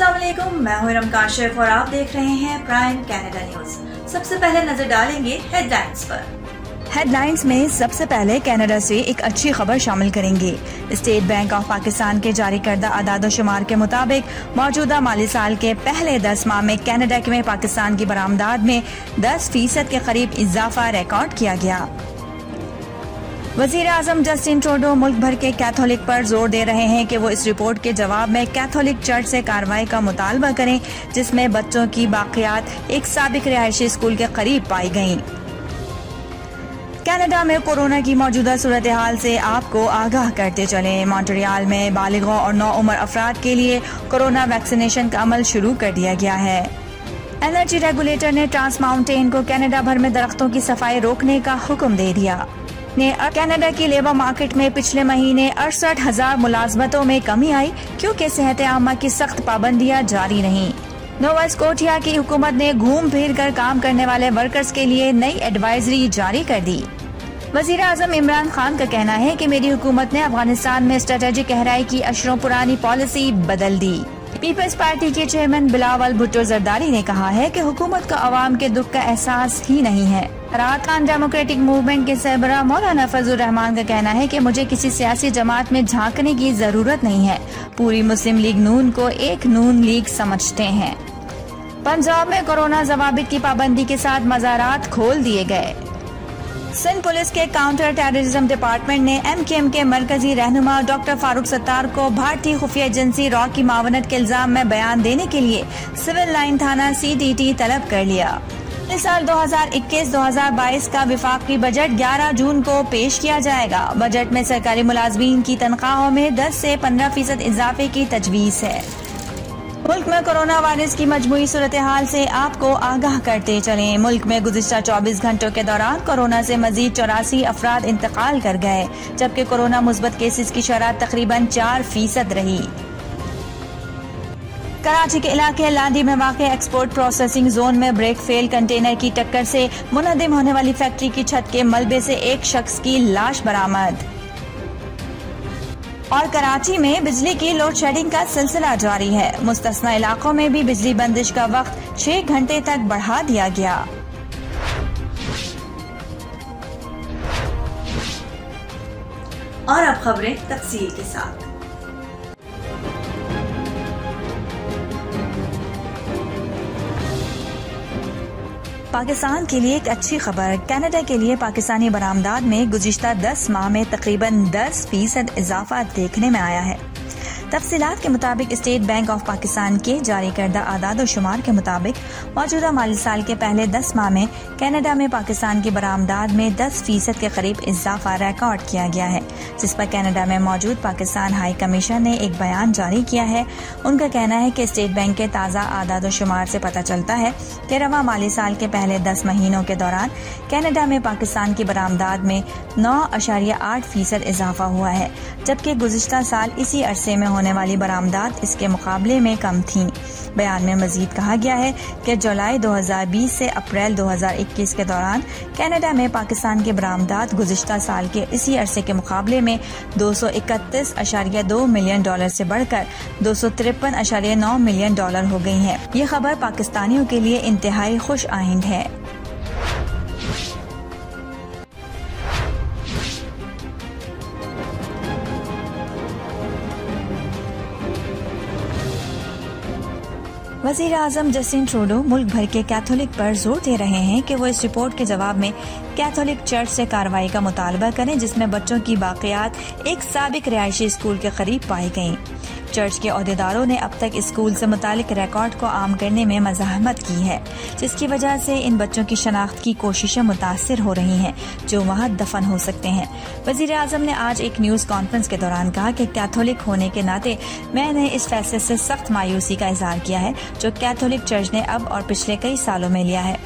अस्सलाम वालेकुम, मैं हूं इरम काशिफ और आप देख रहे हैं प्राइम कनाडा न्यूज। सबसे पहले नजर डालेंगे हेडलाइंस पर। हेडलाइंस में सबसे पहले कनाडा से एक अच्छी खबर शामिल करेंगे। स्टेट बैंक ऑफ पाकिस्तान के जारी करदा आदाद-ओ-शुमार के मुताबिक मौजूदा माली साल के पहले 10 माह में कनाडा में पाकिस्तान की बरामदात में 10% के करीब इजाफा रिकॉर्ड किया गया। वजीर आजम जस्टिन ट्रूडो मुल्क भर के कैथोलिक पर जोर दे रहे हैं कि वो इस रिपोर्ट के जवाब में कैथोलिक चर्च से कार्रवाई का मुतालबा करें जिसमें बच्चों की बाकियात एक साबिक रिहायशी स्कूल के करीब पाई गयी। कनाडा में कोरोना की मौजूदा सूरत हाल से आपको आगाह करते चले। मॉन्ट्रियल में बालिगों और नौउम्र अफराद के लिए कोरोना वैक्सीनेशन का अमल शुरू कर दिया गया है। एनर्जी रेगुलेटर ने ट्रांस माउंटेन को कनाडा भर में दरख्तों की सफाई रोकने का हुक्म दे दिया। कनाडा की लेबर मार्केट में पिछले महीने 68,000 मुलाजमतों में कमी आई क्योंकि सेहत आमा की सख्त पाबंदियां जारी रहीं। नोवा स्कोटिया की हुकूमत ने घूम फिर कर काम करने वाले वर्कर्स के लिए नई एडवाइजरी जारी कर दी। वजीर आजम इमरान खान का कहना है कि मेरी हुकूमत ने अफगानिस्तान में स्ट्रेटेजिक गहराई की अशरों पुरानी पॉलिसी बदल दी। पीपल्स पार्टी के चेयरमैन बिलावल भुट्टो जरदारी ने कहा है कि हुकूमत को अवाम के दुख का एहसास ही नहीं है। अराकान डेमोक्रेटिक मूवमेंट के सरबराह मौलाना फजलुर रहमान का कहना है कि मुझे किसी सियासी जमात में झांकने की जरूरत नहीं है। पूरी मुस्लिम लीग नून को एक नून लीग समझते हैं। पंजाब में कोरोना जवाबित की पाबंदी के साथ मज़ारात खोल दिए गए। सिंध पुलिस के काउंटर टेररिज्म डिपार्टमेंट ने MKM के मरकजी रहनुमा डॉक्टर फारूक सत्तार को भारतीय खुफिया एजेंसी रॉ की मावनत के इल्जाम में बयान देने के लिए सिविल लाइन थाना CTT तलब कर लिया। इस साल 2021-2022 का विफाकी बजट 11 जून को पेश किया जाएगा। बजट में सरकारी मुलाजमीन की तनख्वाहों में 10 से 15% इजाफे की तजवीज है। मुल्क में कोरोना वायरस की मजमूई सूरत हाल से आपको आगाह करते चले। मुल्क में गुज़िश्ता 24 घंटों के दौरान कोरोना से मजीद 84 अफराद इंतकाल कर गए, जबकि कोरोना मुस्बत केसेस की शरह तकरीबन 4% रही। कराची के इलाके लांदी में वाक़े एक्सपोर्ट प्रोसेसिंग जोन में ब्रेक फेल कंटेनर की टक्कर से मुनहदिम होने वाली फैक्ट्री की छत के मलबे से एक शख्स की लाश बरामद। और कराची में बिजली की लोड शेडिंग का सिलसिला जारी है। मुस्तस्ना इलाकों में भी बिजली बंदिश का वक्त 6 घंटे तक बढ़ा दिया गया। और अब खबरें तफसील के साथ। पाकिस्तान के लिए एक अच्छी खबर। कनाडा के लिए पाकिस्तानी बरामदात में गुज़िश्ता 10 माह में तकरीबन 10% इजाफा देखने में आया है। तफसीलात के मुताबिक स्टेट बैंक ऑफ पाकिस्तान के जारी करदा आदाद-ओ-शुमार के मुताबिक मौजूदा माली साल के पहले 10 माह में कनाडा में पाकिस्तान की बरामदात में 10% के करीब इजाफा रिकॉर्ड किया गया है, जिस पर कनाडा में मौजूद पाकिस्तान हाई कमीशन ने एक बयान जारी किया है। उनका कहना है कि स्टेट बैंक के ताज़ा आदाद-ओ-शुमार से पता चलता है कि रवा माली साल के पहले 10 महीनों के दौरान कनाडा में पाकिस्तान की बरामदात में 9.8% इजाफा हुआ है, जबकि गुज़िश्ता साल इसी अरसे में होने वाली बरामदात इसके मुकाबले में कम थीं। बयान में मजीद कहा गया है कि जुलाई 2020 से अप्रैल 2021 के दौरान कनाडा में पाकिस्तान की बरामदात गुज़िश्ता साल के इसी अरसे के मुकाबले में $231.2 मिलियन से बढ़कर $253.9 मिलियन हो गई है। ये खबर पाकिस्तानियों के लिए इंतहाई खुश आइंद है। वजीर आजम जस्टिन ट्रूडो मुल्क भर के कैथोलिक पर जोर दे रहे हैं कि वो इस रिपोर्ट के जवाब में कैथोलिक चर्च से कार्रवाई का मुतालबा करें जिसमें बच्चों की बाकियात एक साबिक रिहायशी स्कूल के करीब पाई गयी। चर्च के ओहदेदारों ने अब तक स्कूल से मुतालिक रिकॉर्ड को आम करने में मज़ाहमत की है, जिसकी वजह से इन बच्चों की शनाख्त की कोशिशें मुतासिर हो रही हैं जो वहाँ दफन हो सकते हैं। वजीर आजम ने आज एक न्यूज़ कॉन्फ्रेंस के दौरान कहा कि कैथोलिक होने के नाते मैंने इस फैसले से सख्त मायूसी का इजहार किया है जो कैथोलिक चर्च ने अब और पिछले कई सालों में लिया है।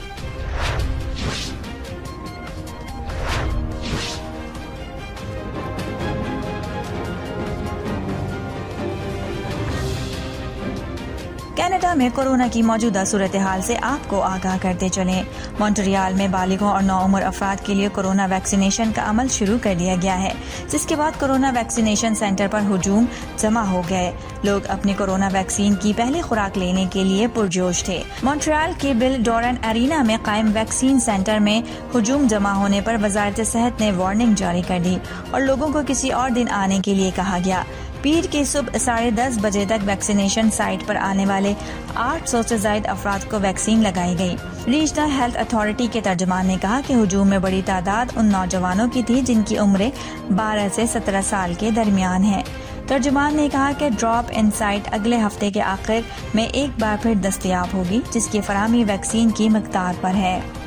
कनाडा में कोरोना की मौजूदा सूरत हाल से आपको आगाह करते चले। मॉन्ट्रियल में बालिगों और नौउम्र अफराद के लिए कोरोना वैक्सीनेशन का अमल शुरू कर दिया गया है, जिसके बाद कोरोना वैक्सीनेशन सेंटर पर हुजूम जमा हो गए। लोग अपनी कोरोना वैक्सीन की पहली खुराक लेने के लिए पुरजोश थे। मॉन्ट्रियल के बिल डोरन एरिना में कायम वैक्सीन सेंटर में हुजूम जमा होने पर वजारत सेहत ने वार्निंग जारी कर दी और लोगों को किसी और दिन आने के लिए कहा गया। पीर की सुबह 10:30 बजे तक वैक्सीनेशन साइट पर आने वाले 800 से ज्यादा अफराद को वैक्सीन लगाई गई। रीजनल हेल्थ अथॉरिटी के तर्जुमान ने कहा कि हुजूम में बड़ी तादाद उन नौजवानों की थी जिनकी उम्रें 12 से 17 साल के दरमियान है। तर्जुमान ने कहा कि ड्रॉप इन साइट अगले हफ्ते के आखिर में एक बार फिर दस्तयाब होगी, जिसकी फराहमी वैक्सीन की मिकदार पर है।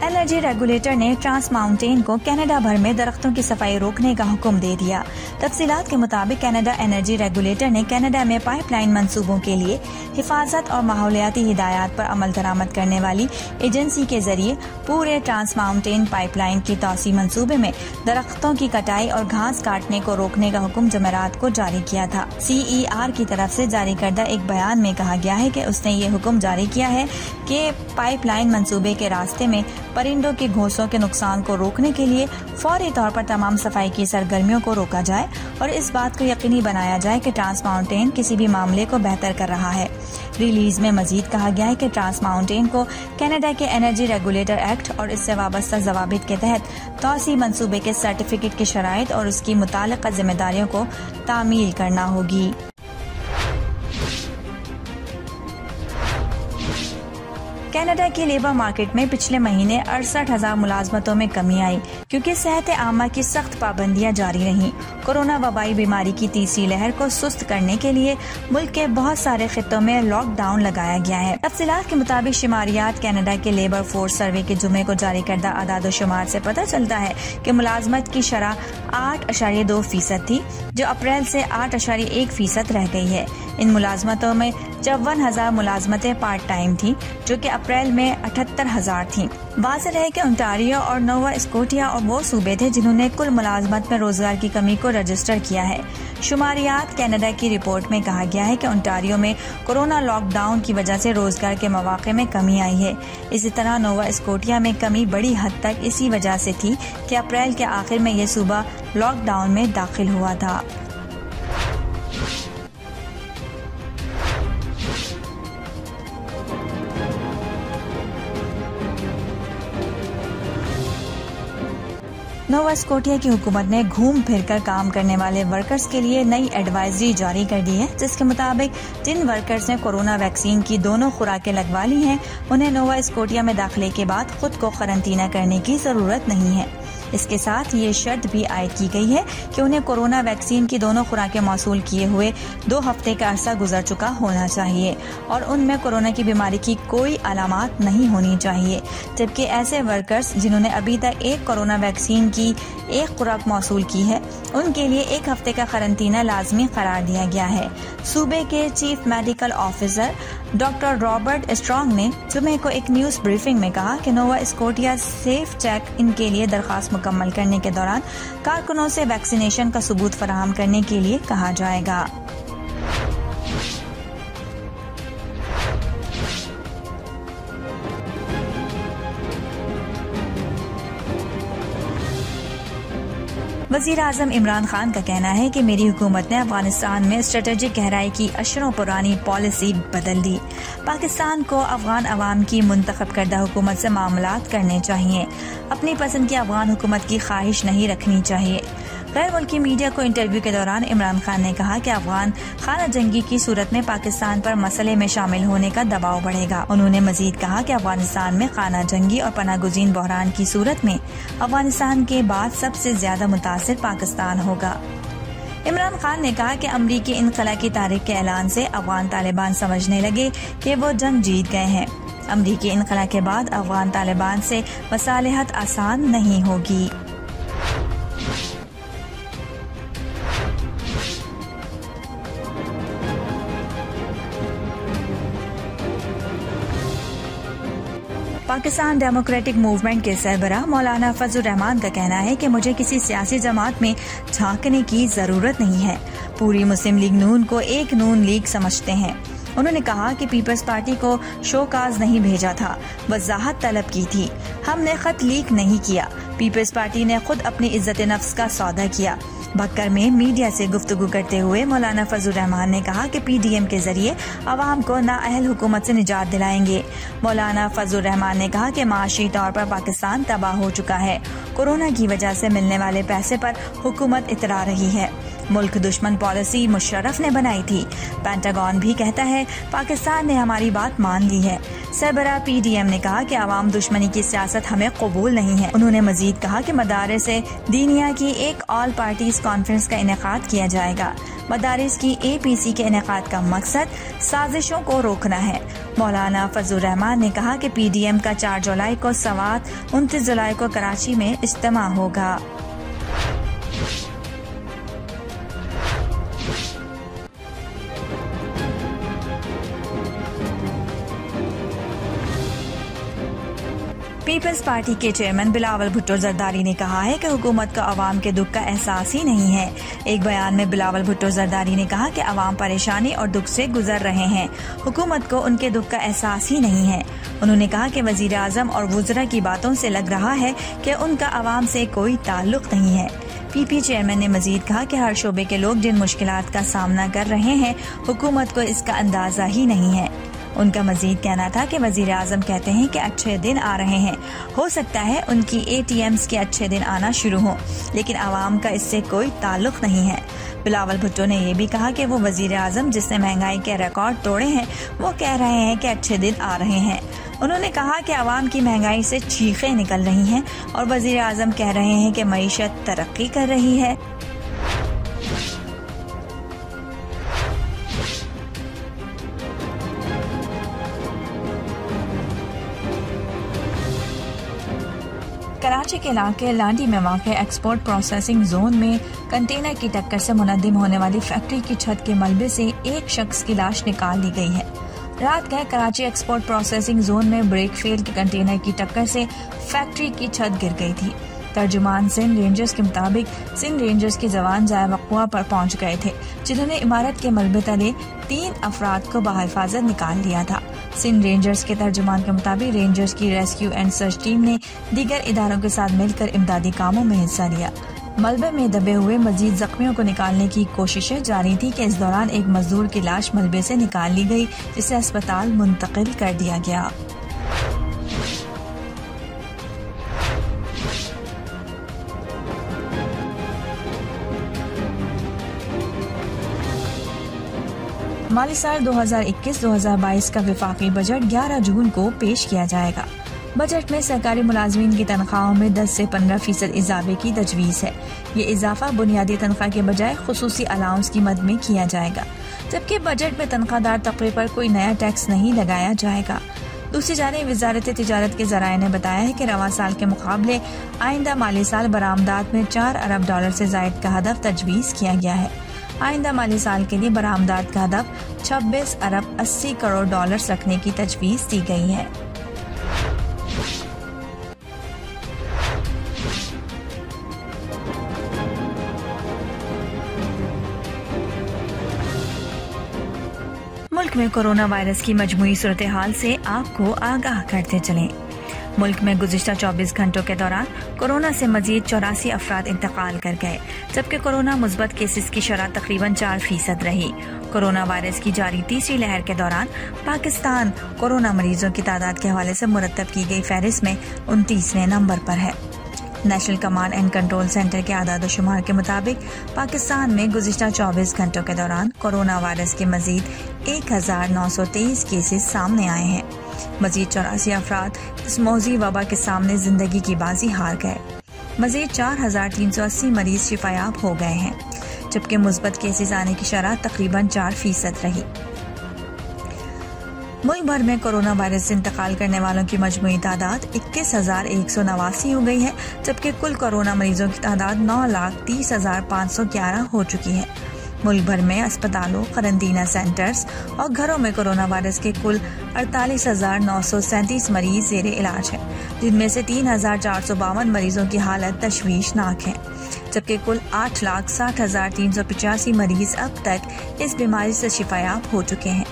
एनर्जी रेगुलेटर ने ट्रांस माउंटेन को कनाडा भर में दरख्तों की सफाई रोकने का हुक्म दे दिया। तफसीलात के मुताबिक कनाडा एनर्जी रेगुलेटर ने कनाडा में पाइपलाइन मंसूबों के लिए हिफाजत और माहौलियाती हिदायत पर अमल दरामद करने वाली एजेंसी के जरिए पूरे ट्रांस माउंटेन पाइपलाइन की तोसी मंसूबे में दरख्तों की कटाई और घास काटने को रोकने का हुक्म जमेरात को जारी किया था। CER की तरफ से जारी करदा एक बयान में कहा गया है कि उसने ये हुक्म जारी किया है कि पाइपलाइन मंसूबे के रास्ते में परिंदों के घोंसलों के नुकसान को रोकने के लिए फौरी तौर पर तमाम सफाई की सरगर्मियों को रोका जाए और इस बात को यकीनी बनाया जाए कि ट्रांस माउंटेन किसी भी मामले को बेहतर कर रहा है। रिलीज में मजीद कहा गया है कि ट्रांस माउंटेन को कनाडा के एनर्जी रेगुलेटर एक्ट और इससे वाबस्ता जवाबित के तहत तौसी मंसूबे के सर्टिफिकेट की शराइत और उसकी मुताल्लिका जिम्मेदारियों को तामील करना होगी। कनाडा की लेबर मार्केट में पिछले महीने 68,000 मुलाजमतों में कमी आई क्योंकि सेहत आमा की सख्त पाबंदियां जारी रहीं। कोरोना वबाई बीमारी की तीसरी लहर को सुस्त करने के लिए मुल्क के बहुत सारे खित्तों में लॉकडाउन लगाया गया है। तफसीलात के मुताबिक शुमारियात कनाडा के लेबर फोर्स सर्वे के जुमे को जारी करदा आदाद शुमार से पता चलता है कि मुलाजमत की शरह 8.2% थी, जो अप्रैल से 8.1% रह गई है। इन मुलाजमतों में 54,000 मुलाजमतें पार्ट टाइम थी, जो कि अप्रैल में 78,000 थी। वाज़ेह है कि ओंटारियो और नोवा स्कोटिया और वो सूबे थे जिन्होंने कुल मुलाजमत में रोजगार की कमी को रजिस्टर किया है। शुमारियात कनाडा की रिपोर्ट में कहा गया है कि ओंटारियो में कोरोना लॉकडाउन की वजह से रोजगार के मौके में कमी आई है। इसी तरह नोवा स्कोटिया में कमी बड़ी हद तक इसी वजह से थी कि अप्रैल के आखिर में यह सूबा लॉकडाउन में दाखिल हुआ था। नोवा स्कोटिया की हुकूमत ने घूम फिर कर काम करने वाले वर्कर्स के लिए नई एडवाइजरी जारी कर दी है, जिसके मुताबिक जिन वर्कर्स ने कोरोना वैक्सीन की दोनों खुराकें लगवा ली हैं, उन्हें नोवा स्कोटिया में दाखिले के बाद खुद को क्वारंटीना करने की जरूरत नहीं है। इसके साथ ये शर्त भी आयद की गई है कि उन्हें कोरोना वैक्सीन की दोनों खुराकें मौसूल किए हुए 2 हफ्ते का अरसा गुजर चुका होना चाहिए और उनमें कोरोना की बीमारी की कोई अलामात नहीं होनी चाहिए। जबकि ऐसे वर्कर्स जिन्होंने अभी तक एक कोरोना वैक्सीन की एक खुराक मौसूल की है, उनके लिए 1 हफ्ते का क्वारंटीना लाजमी करार दिया गया है। सूबे के chief medical officer doctor Robert Strong ने जुमे को एक न्यूज ब्रीफिंग में कहा कि Nova Scotia safe check in के लिए दरखास्त मुकम्मल करने के दौरान कारकुनों से वैक्सीनेशन का सबूत फराहम करने के लिए कहा जाएगा। वज़ीर आज़म इमरान खान का कहना है कि मेरी हुकूमत ने अफगानिस्तान में स्ट्रेटेजिक गहराई की अशरों पुरानी पॉलिसी बदल दी। पाकिस्तान को अफगान अवाम की मुंतखब करदा हुकूमत से मामलात करने चाहिए। अपनी पसंद की अफगान हुकूमत की ख्वाहिश नहीं रखनी चाहिए। गैर मुल्की मीडिया को इंटरव्यू के दौरान इमरान खान ने कहा कि अफगान खाना जंगी की सूरत में पाकिस्तान पर मसले में शामिल होने का दबाव बढ़ेगा। उन्होंने मजीद कहा कि अफगानिस्तान में खाना जंगी और पनागुज़ीन बहरान की सूरत में अफगानिस्तान के बाद सबसे ज्यादा मुतासिर पाकिस्तान होगा। इमरान खान ने कहा कि अमरीकी इनखला की तारीख के ऐलान से अफगान तालिबान समझने लगे कि वो जंग जीत गए हैं। अमरीकी इनखला के बाद अफगान तालिबान से मसालिहत आसान नहीं होगी। पाकिस्तान डेमोक्रेटिक मूवमेंट के सरबराह मौलाना फजलुर रहमान का कहना है कि मुझे किसी सियासी जमात में झांकने की जरूरत नहीं है। पूरी मुस्लिम लीग नून को एक नून लीग समझते हैं। उन्होंने कहा कि पीपल्स पार्टी को शोकाज नहीं भेजा था, वजाहत तलब की थी। हमने खत लीक नहीं किया। पीपल्स पार्टी ने खुद अपनी इज्जत नफ्स का सौदा किया। बक्कर में मीडिया से गुफ्तगू करते हुए मौलाना फजलुर रहमान ने कहा कि पीडीएम के जरिए अवाम को नाअहल हुकूमत से निजात दिलाएंगे। मौलाना फजलुर रहमान ने कहा कि माशी तौर पर पाकिस्तान तबाह हो चुका है। कोरोना की वजह से मिलने वाले पैसे पर हुकूमत इतरा रही है। मुल्क दुश्मन पॉलिसी मुशर्रफ ने बनाई थी। पेंटागन भी कहता है पाकिस्तान ने हमारी बात मान ली है। सरबराह पीडीएम ने कहा कि अवाम दुश्मनी की सियासत हमें कबूल नहीं है। उन्होंने मजीद कहा कि मदारिस से दीनिया की एक ऑल पार्टीज कॉन्फ्रेंस का इनेकाद किया जाएगा। मदारिस की APC के इनेकाद का मकसद साजिशों को रोकना है। मौलाना फजलुर रहमान ने कहा कि पीडीएम का 4 जुलाई को सवात, 29 जुलाई को कराची में इज्तिमा होगा। पीपल्स पार्टी के चेयरमैन बिलावल भुट्टो जरदारी ने कहा है कि हुकूमत को अवाम के दुख का एहसास ही नहीं है। एक बयान में बिलावल भुट्टो जरदारी ने कहा कि अवाम परेशानी और दुख से गुजर रहे हैं। हुकूमत को उनके दुख का एहसास ही नहीं है। उन्होंने कहा कि वजीर आजम और वुज़रा की बातों से लग रहा है कि उनका अवाम से कोई ताल्लुक नहीं है। पीपी चेयरमैन ने मजीद कहा कि हर शोबे के लोग जिन मुश्किलात का सामना कर रहे हैं, हुकूमत को इसका अंदाजा ही नहीं है। उनका मजीद कहना था कि वजीर आजम कहते हैं कि अच्छे दिन आ रहे हैं। हो सकता है उनकी ATMs के अच्छे दिन आना शुरू हो, लेकिन आवाम का इससे कोई ताल्लुक नहीं है। बिलावल भुट्टो ने यह भी कहा कि वो वजीर आजम जिसने महंगाई के रिकॉर्ड तोड़े हैं, वो कह रहे हैं कि अच्छे दिन आ रहे हैं। उन्होंने कहा कि आवाम की महंगाई से चीखें निकल रही हैं और वजीर आजम कह रहे हैं कि मईशत तरक्की कर रही है। कराची के इलाके लांडी में वाक़ एक्सपोर्ट प्रोसेसिंग जोन में कंटेनर की टक्कर से मुनद्दिम होने वाली फैक्ट्री की छत के मलबे से एक शख्स की लाश निकाल ली गई है। रात गए कराची एक्सपोर्ट प्रोसेसिंग जोन में ब्रेक फेल के कंटेनर की टक्कर से फैक्ट्री की छत गिर गई थी। तर्जुमान सिंध रेंजर्स के मुताबिक सिंध रेंजर्स के जवान जाए वक़्वा पर पहुंच गए थे, जिन्होंने इमारत के मलबे तले 3 अफराद को बहिफाजत निकाल लिया था। सिंध रेंजर्स के तर्जुमान के मुताबिक रेंजर्स की रेस्क्यू एंड सर्च टीम ने दीगर इदारों के साथ मिलकर इमदादी कामों में हिस्सा लिया। मलबे में दबे हुए मजीद जख्मियों को निकालने की कोशिशें जारी थी कि इस दौरान एक मजदूर की लाश मलबे से निकाल ली गई, जिसे अस्पताल मुंतकिल कर दिया गया। माली साल 2021-2022 का विफाकी बजट 11 जून को पेश किया जाएगा। बजट में सरकारी मुलाजमीन की तनख्वाहों में 10 से 15% इजाफे की तजवीज़ है। ये इजाफा बुनियादी तनख्वाह के बजाय खुसूसी अलाउंस की मद में किया जाएगा, जबकि बजट में तनख्वाहदार तबके पर कोई नया टैक्स नहीं लगाया जाएगा। दूसरी जानिब वजारत तिजारत के ज़राए ने बताया है कि रवा साल के मुकाबले आइंदा माली साल बरामदात में $4 अरब से जायद का हदफ तजवीज़ किया गया है। आइंदा माली साल के लिए बरामदात का हदफ $26 अरब 80 करोड़ रखने की तजवीज़ दी गई है। मुल्क में कोरोना वायरस की मजमूई सूरत हाल से आपको आगाह करते चलें। मुल्क में गुज़िश्ता 24 घंटों के दौरान कोरोना से मजीद 84 अफराद इंतकाल कर गए, जबकि कोरोना मुस्बत केसेस की शरह तकरीबन 4% रही। कोरोना वायरस की जारी तीसरी लहर के दौरान पाकिस्तान कोरोना मरीजों की तादाद के हवाले से मुरतब की गई फहरिस्त में 29वें नंबर पर है। National command and control centre के आदाद शुमार के मुताबिक पाकिस्तान में गुज़िश्ता 24 घंटों के दौरान कोरोना वायरस के मजीद 1923 केसेस सामने आए हैं। मजीद 84 अफराद इस मौजी वबा के सामने जिंदगी की बाजी हार गए। मजीद 4380 मरीज शिफायाब हो गए हैं, जबकि मुस्बत केसेस आने की शरह तकरीबन 4% रही। मुल्क भर में कोरोना वायरस से इंतकाल करने वालों की मजमूई तादाद 21,189 हो गई है, जबकि कुल कोरोना मरीजों की तादाद 9,30,511 हो चुकी है। मुल्क भर में अस्पतालों, क्वारंटीना सेंटर्स और घरों में कोरोना वायरस के कुल 48,937 मरीज ज़ेरे इलाज हैं, जिनमें से 3,452 मरीजों की हालत तशवीशनाक है, जबकि कुल 8,60,385 मरीज अब तक इस बीमारी से शिफायाब हो चुके हैं।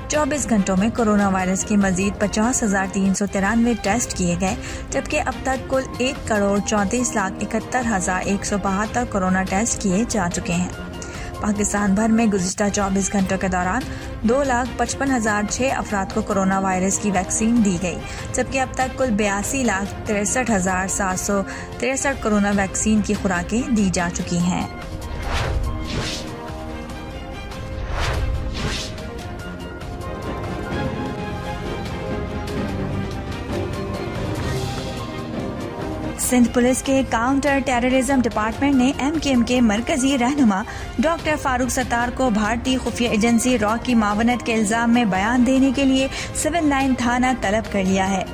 24 घंटों में कोरोना वायरस के मजीद 50,393 टेस्ट किए गए, जबकि अब तक कुल 1,34,71,172 कोरोना टेस्ट किए जा चुके हैं। पाकिस्तान भर में गुज़िश्ता 24 घंटों के दौरान 2,55,006 अफराद को कोरोना वायरस की वैक्सीन दी गई, जबकि अब तक कुल 82,63,763 कोरोना वैक्सीन की खुराकें दी जा चुकी हैं। सिंध पुलिस के काउंटर टेररिज्म डिपार्टमेंट ने MKM के मरकजी रहनुमा डॉक्टर फारूक सत्तार को भारतीय खुफिया एजेंसी रॉ की मावनत के इल्जाम में बयान देने के लिए सिविल लाइन थाना तलब कर लिया है।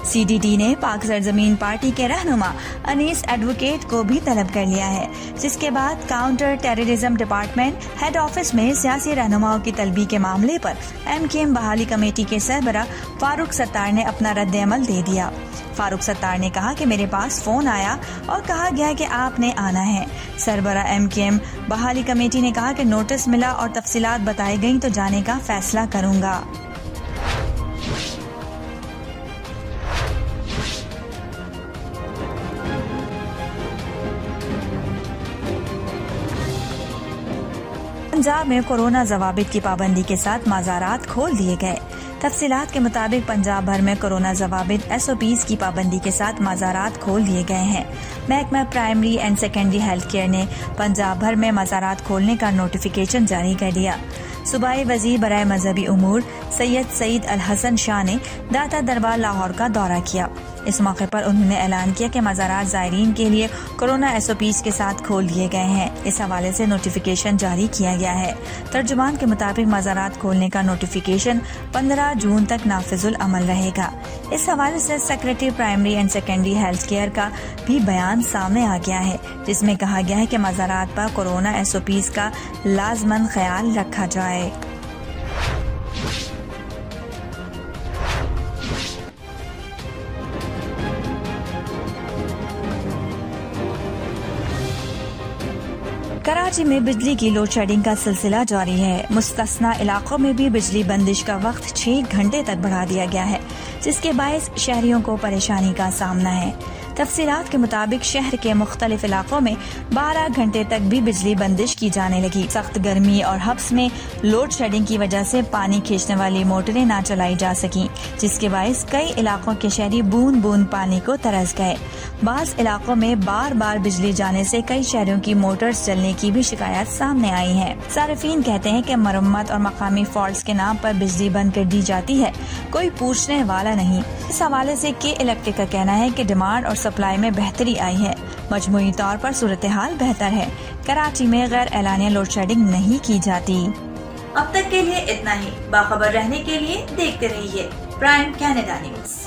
CDT ने पाक सरजमीन पार्टी के रहनुमा अनीस एडवोकेट को भी तलब कर लिया है, जिसके बाद counter terrorism department head office में सियासी रहनुमाओं की तलबी के मामले पर MKM बहाली कमेटी के सरबरा फारूक सत्तार ने अपना रद्द अमल दे दिया। फारूक सत्तार ने कहा कि मेरे पास फोन आया और कहा गया कि आपने आना है। सरबरा MKM बहाली कमेटी ने कहा कि नोटिस मिला और तफसीलात बताई गई तो जाने का फैसला करूंगा। पंजाब में कोरोना जवाबित की पाबंदी के साथ मज़ारात खोल दिए गए। तफसीलात के मुताबिक पंजाब भर में कोरोना जवाबित SOPs की पाबंदी के साथ मज़ारात खोल दिए गए हैं। महकमा primary and secondary health care ने पंजाब भर में मज़ारात खोलने का नोटिफिकेशन जारी कर दिया। सूबाई वज़ीर बराए मजहबी उमूर सैयद सईद अल हसन शाह ने दाता दरबार लाहौर का दौरा किया। इस मौके पर उन्होंने ऐलान किया कि मज़ारात ज़ायरीन के लिए कोरोना SOPs के साथ खोल दिए गए हैं। इस हवाले से नोटिफिकेशन जारी किया गया है। तर्जुमान के मुताबिक मज़ारात खोलने का नोटिफिकेशन 15 जून तक नाफिजुल अमल रहेगा। इस हवाले से secretary primary and secondary health care का भी बयान सामने आ गया है, जिसमें कहा गया है कि मज़ारात पर कोरोना SOPs का लाजमन ख्याल रखा जाए। कराची में बिजली की लोड शेडिंग का सिलसिला जारी है। मुस्तस्ना इलाकों में भी बिजली बंदिश का वक्त 6 घंटे तक बढ़ा दिया गया है, जिसके बायस शहरियों को परेशानी का सामना है। तफसीलात के मुताबिक शहर के मुख्तलिफ इलाकों में 12 घंटे तक भी बिजली बंदिश की जाने लगी। सख्त गर्मी और हब्स में लोड शेडिंग की वजह से पानी खींचने वाली मोटरें न चलाई जा सकी, जिसके बायस कई इलाकों के शहरी बूंद बूंद पानी को तरस गए। बाज़ इलाकों में बार बार बिजली जाने से कई शहरों की मोटर्स जलने की भी शिकायत सामने आई है। सार्फिन कहते हैं कि मरम्मत और मकामी फॉल्ट्स के नाम पर बिजली बंद कर दी जाती है, कोई पूछने वाला नहीं। इस हवाले से के इलेक्ट्रिक का कहना है कि डिमांड और सप्लाई में बेहतरी आई है। मजमूई तौर पर सूरत हाल बेहतर है। कराची में गैर एलानिया लोड शेडिंग नहीं की जाती। अब तक के लिए इतना ही। बाखबर रहने के लिए देखते रहिए प्राइम कनाडा न्यूज़।